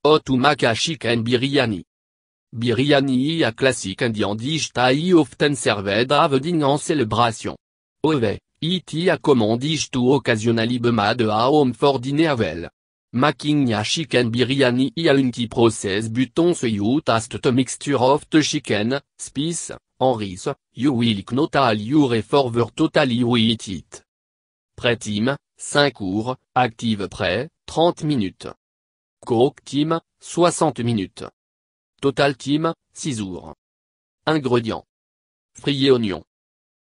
Otumaka chicken biryani. Biryani a classique indien dish thai often served à wedding en célébration. Ove, it a common dish to occasionally be made à home for dinner well. Making a chicken biryani a une key process buttons you taste the mixture of the chicken, spice, and rice, you will not all your effort totally with it. Pré-time, 5 cours, active prêt, 30 minutes. Cook time, 60 minutes. Total time, 6 jours. Ingrédients. Frié oignon.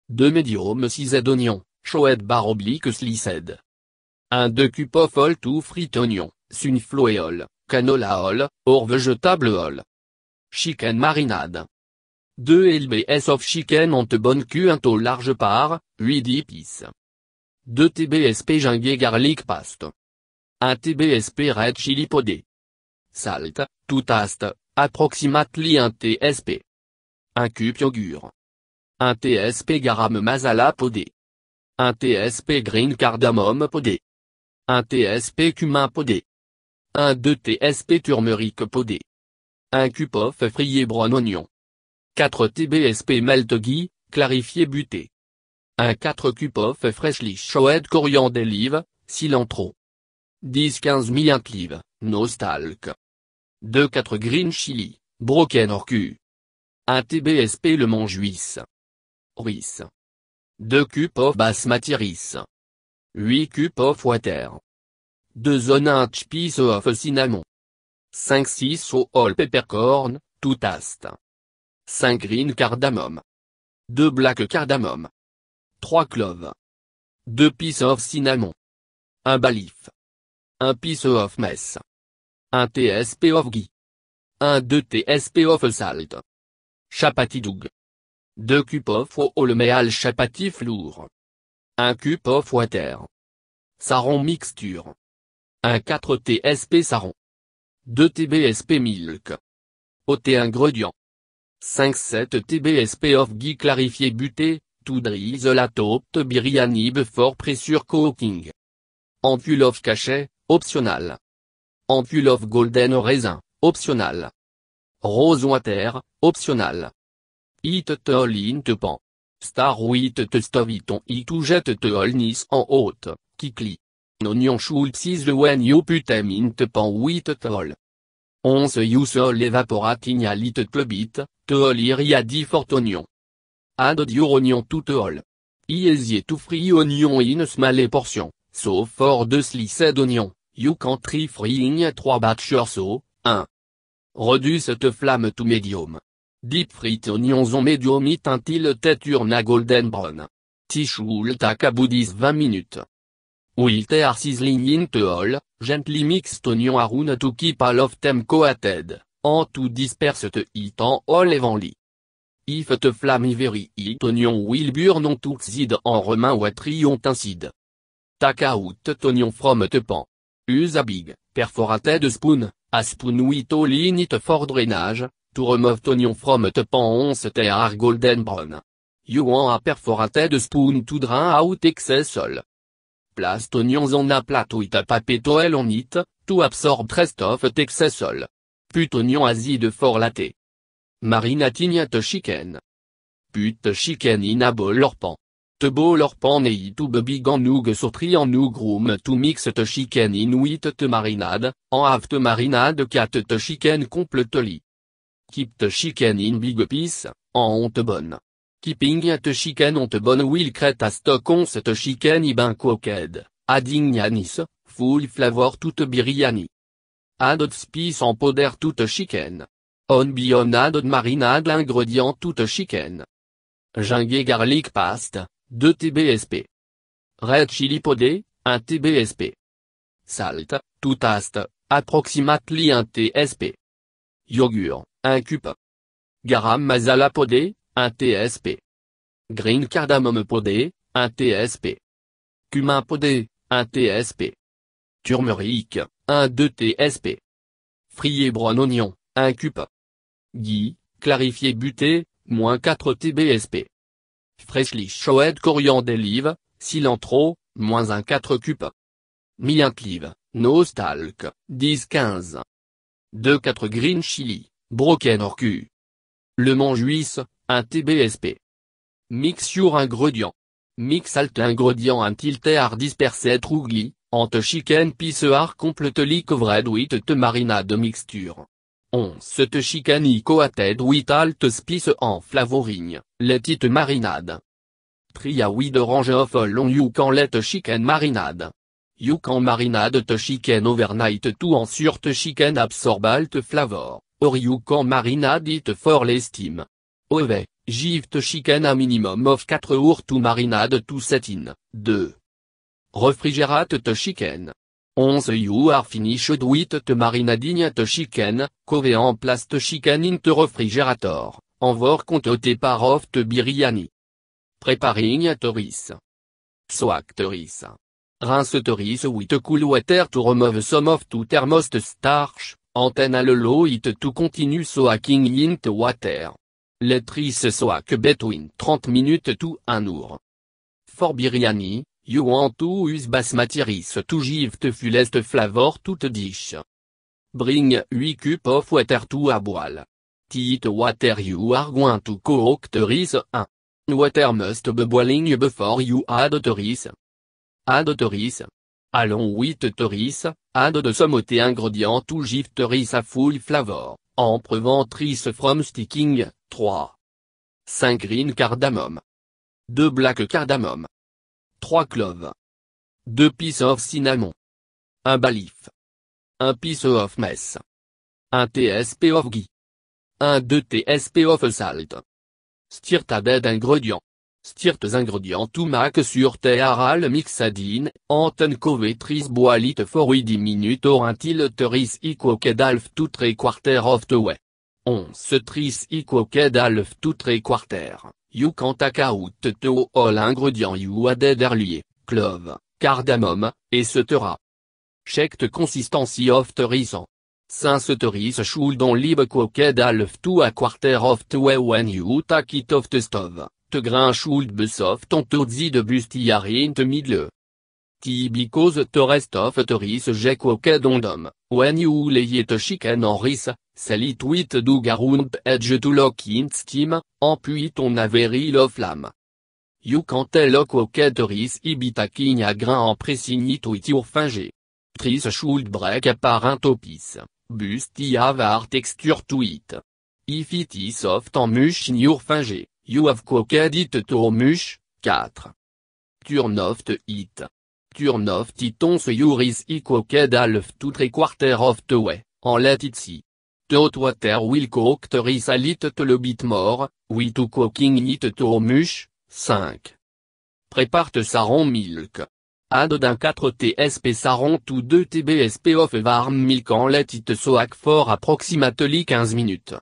2 medium sized oignons, choed bar oblique sliced. 1-2 cup of oil to frit oignon, sunflower oil, canola oil, or vegetable oil. Chicken marinade. 2 lbs of chicken ont bonne cuite au large par, 8 épices. 2 tbsp ginger garlic paste. 1 tbsp red chili powder. Salt, to taste, approximately 1 tsp. 1 cup yogur. 1 tsp garam masala powder. 1 tsp green cardamom powder. 1 tsp cumin powder. 1-2 tsp turmeric powder. 1 cup of frié brown oignon. 4 tbsp melt ghee, clarifié buté. 1-4 cup of freshly chopped coriandre leaf, cilantro. 10-15 mint leaf, no stalk. 2-4 green chili, broken or cu. 1 tbsp lemon juice. Rice. 2 cup of basmati rice. 8 cup of water. 2 1/2 piece of cinnamon. 5-6 whole peppercorn, to taste. 5 green cardamom. 2 black cardamom. 3 cloves. 2 pieces of cinnamon. 1 bay leaf. 1 piece of mace. 1 tsp of ghee. 1-2 tsp of salt. Chapati dough. 2 cup of whole meal chapati flour. 1 cup of water. Saron mixture. 1-4 tsp saron. 2 tbsp milk. Auté ingrédients. 5-7 tbsp of ghee clarifié buté, to drizzle la top biryani before pressure cooking. Ampule of cachet, optional. Ampule of golden raisin, optional. Rose water, optional. Heat the all in the pan. Star with the stove it on it to jet the all nice en haute, quickly. Onion should sizzle when you put them in the pan with the all. Once you all evaporating a little bit, the all ready for onion. Add your onion to the all. Easy to fry onion in small portion, so for the sliced onion, you can try frying 3 batches so, 1. Reduce the flame to medium. Deep fry onions on medium heat until they turn a golden brown. This will take about 20 minutes. While they are sizzling in the all, gently mix onion around to keep all of them coated, and to disperse the heat on all evenly. If the flame is very hot onion will burn on to side en remain watery on inside. Take out the onion from the pan. Use a big, perforated spoon, a spoon with all in it for drainage, to remove the onion from the pan once they are golden brown. You want a perforated spoon to drain out excess oil. Place onions on a plate with a paper towel on it, to absorb rest of the excess oil. Put onion acid for latte. Marinating the chicken. Put the chicken in a bowl or pan. The bowl or pan need to be big enough so triangle room to mix the chicken in with the marinade, and have the marinade cut the chicken completely. Keep the chicken in big piece, and on the bone. Keeping the chicken on the bone will create a stock once the chicken is been cooked, adding a nice, full flavor to the biryani. Add spice and powder to the chicken. On beyond add marinade ingredient to the chicken. Ginger garlic paste, 2 tbsp. Red chili powder, 1 tbsp. Salt, to taste, approximately 1 tsp. Yogur, 1 cup. Garam masala powder, 1 tsp. Green cardamom powder, 1 tsp. Cumin powder, 1 tsp. Turmeric, 1-2 tsp. Frié brown oignon, 1 cup. Ghee, clarifié buté, -4 tbsp. Freshly chopped coriandre leaf, cilantro, -1 4 cup. Mint leaf, no stalk, 10-15. 2-4 green chili, broken orcu. Le manjuis, un TBSP. Mixture ingrédients. Mix alt ingrédients un tilter dispersé rougli, ante chicken piecear completely covered with te marinade mixture. 11 te chicken coated with alt spice en flavoring, let it marinade. Tria with orange of long you can let chicken marinade. You can marinade te chicken overnight to ensure te chicken absorb alt flavor, or you can marinade it for l'estime. Ove, give te chicken a minimum of 4 hours to marinade to set in. 2. Refrigérate te chicken. 11 you are finished with te marinading te chicken, cove en place te chicken in te refrigerator, envor compte par of te biryani. Preparing te rice. Soak te rice. Rince te rice with cool water to remove some of to thermost starch, antenne a low it to continue soaking in te water. Let rice soak between 30 minutes to 1 hour. For biryani, you want to use basmati rice to give te fullest flavor to te dish. Bring 8 cups of water to a boil. Heat water you are going to cook the rice 1. Water must be boiling before you add the rice. Add the rice. Along with the rice, add the some of the ingredients to give the rice a full flavor, en prevent rice from sticking. 3. 5 green cardamom. 2 black cardamom. 3 cloves. 2 pieces of cinnamon. 1 bay leaf. 1 piece of mace. 1 tsp of ghee. 1-2 tsp of salt. Stir added ingrédients. Stir tes ingrédients to make sur te aral mixadine, anten cove tris boilit for 10 minutes or until te rice cooked half to 3/4 of the way. 11 tris cooked half to 3/4, you can take out te all ingrédients you added earlier, clove, cardamom, etc. Check the consistency of the rice. Since the rice should only be cooked half to a quarter of the way when you take it off the stove, the grain should be soft until the bustier in the middle. Because the rest of the rice is cooked on when you lay the chicken on rice, sell it with dog around edge to lock in steam, puis on a very low flame. You can tell cooked rice by taking a grain en pressing it with your finger. Rice should break apart piece. Busti have a texture to it. If it is soft and mush in your finger, you have cooked it to mush. 4. Turn off the heat. Turn off it once your rice is cooked half to 3/4 of the way, and let it see. The hot water will cook the rice a little bit more, with to cooking it to mush. 5. Prépare te saron milk. Add d'un 4 tsp saron to 2 tbsp of warm milk and let it soak for approximately 15 minutes.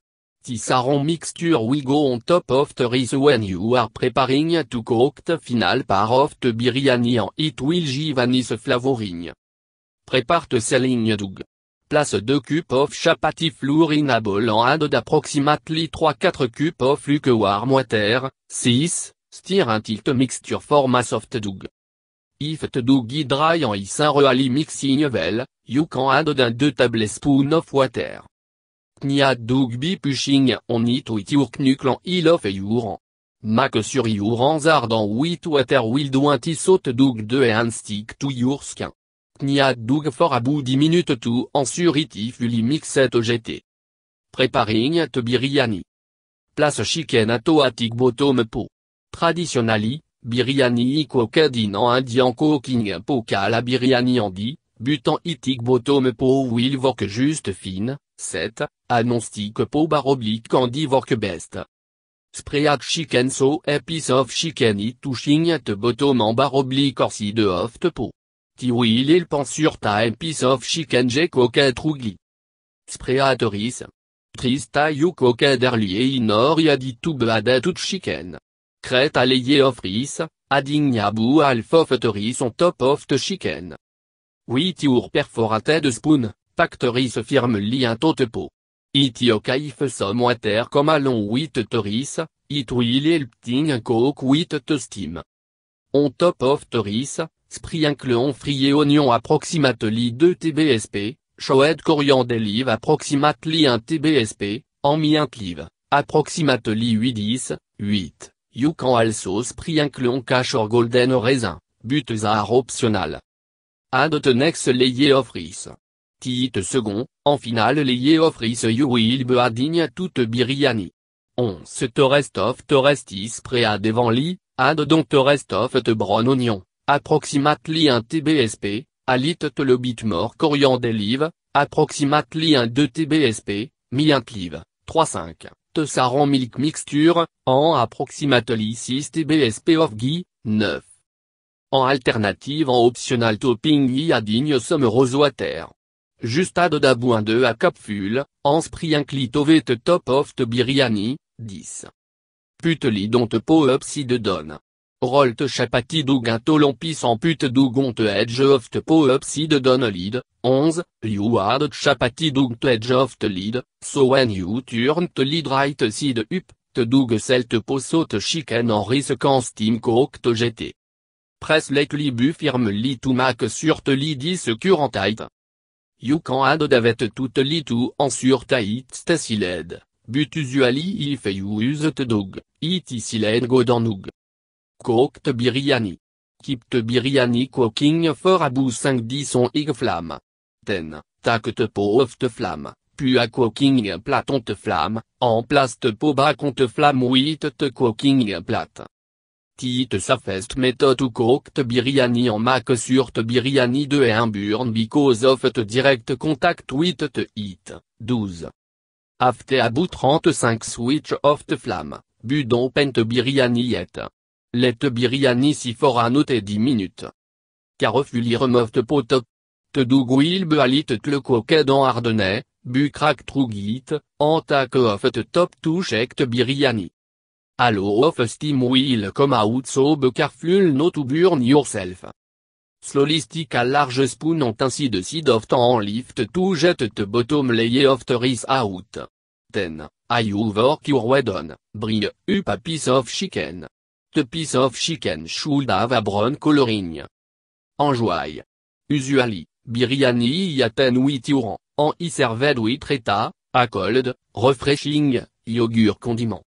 The saron mixture will go on top of the rice when you are preparing to cook the final part of the biryani and it will give a nice flavoring. Prépare te selling dough. Place 2 cups of chapati flour in a bowl and add approximately 3-4 cups of lukewarm water. 6. Stir until the mixture form a soft dough. If the dough is dry and is really mixing well, you can add 2 tablespoons of water. Kniad dough be pushing on it with your knuckle and of your. Make sure your hands are dans with water will don't soak dough and stick to your skin. Kniad dough for about 10 minutes to ensure it fully mixed gt. Preparing the biryani. Place chicken at a thick bottom pot. Traditionally, biryani cooked in an Indian cooking pot la biryani handi, but en thick bottom pot will work just fine. 7. A non-stick pot /oblique handi work best. Spread chicken so a piece of chicken it touching at the bottom en /oblique or side of the pot. Ti will il pan sur ta a piece of chicken cooked rougli. Spread rice. Trista you cooked earlier in or yadi to be added to chicken. Create a layer of rice, adding yabu half of the rice on top of the chicken. With your perforated spoon, pack the rice firmly into the pot. It if some water come along with the rice, it will help things cook with the steam. On top of the rice, sprinkle on fried onion approximately 2 tbsp, Showed coriandre live approximately 1 tbsp, en mi-1 live, approximately 8-10, 8. You can also sprinkle cash or golden raisin, but are optional. Add the next layer of rice. 10 seconds, en finale layer of rice you will be adding to the biryani. Once the rest of the rest is spread evenly, add donc the rest of the brown onion, approximately 1 tbsp, a little bit more coriandre live, approximately 1-2 tbsp, mi-1 live, 3-5, the saron milk mixture, en approximately 6 tbsp of ghee, 9. En alternative en optional topping y adding some rose water. Just add d'abord 2 à capsule, en sprinkle over the top of the biryani, 10. Put don't po up si de donne. Roll the chapati dog into lompis en put dog on the edge of the po up si de donne lid, 11. You add the chapati dog to edge of the lid, so when you turn the lid right side up, the dog selt po saute chicken en rice can steam cooked jeté. Press lightly bu firmly to make sur the lid is secure and tight. You can add davet tout lid to en sur tight sealed, but usually if you use the dog, it is sealed good on nug. Cooked biryani. Keep the biryani cooking for about 5-10 on high flame. 10. Take the pot off the flame, puis a cooking plate on the flame, en place the pot back on the flame with the cooking plate. Tit safest method to cook the biryani en make sur the biryani de and burn because of the direct contact with the heat. 12. After about 35 switch off the flame, but don't open the biryani yet. Let the biryani sit for another 10 minutes. Carefully remove the pot. The dog will be a little cooked en hardened, but crack through it, and take off the top to shake the biryani. A lot of steam will come out so be careful not to burn yourself. Slowly stick a large spoon on ainsi de side of and lift to jet the bottom layer of the rice out. 10. You work your way done, bring up a piece of chicken. The piece of chicken should have a brown coloring. Enjoy. Usually, biryani y attend with your, en is served with raita, a cold, refreshing, yogurt condiment.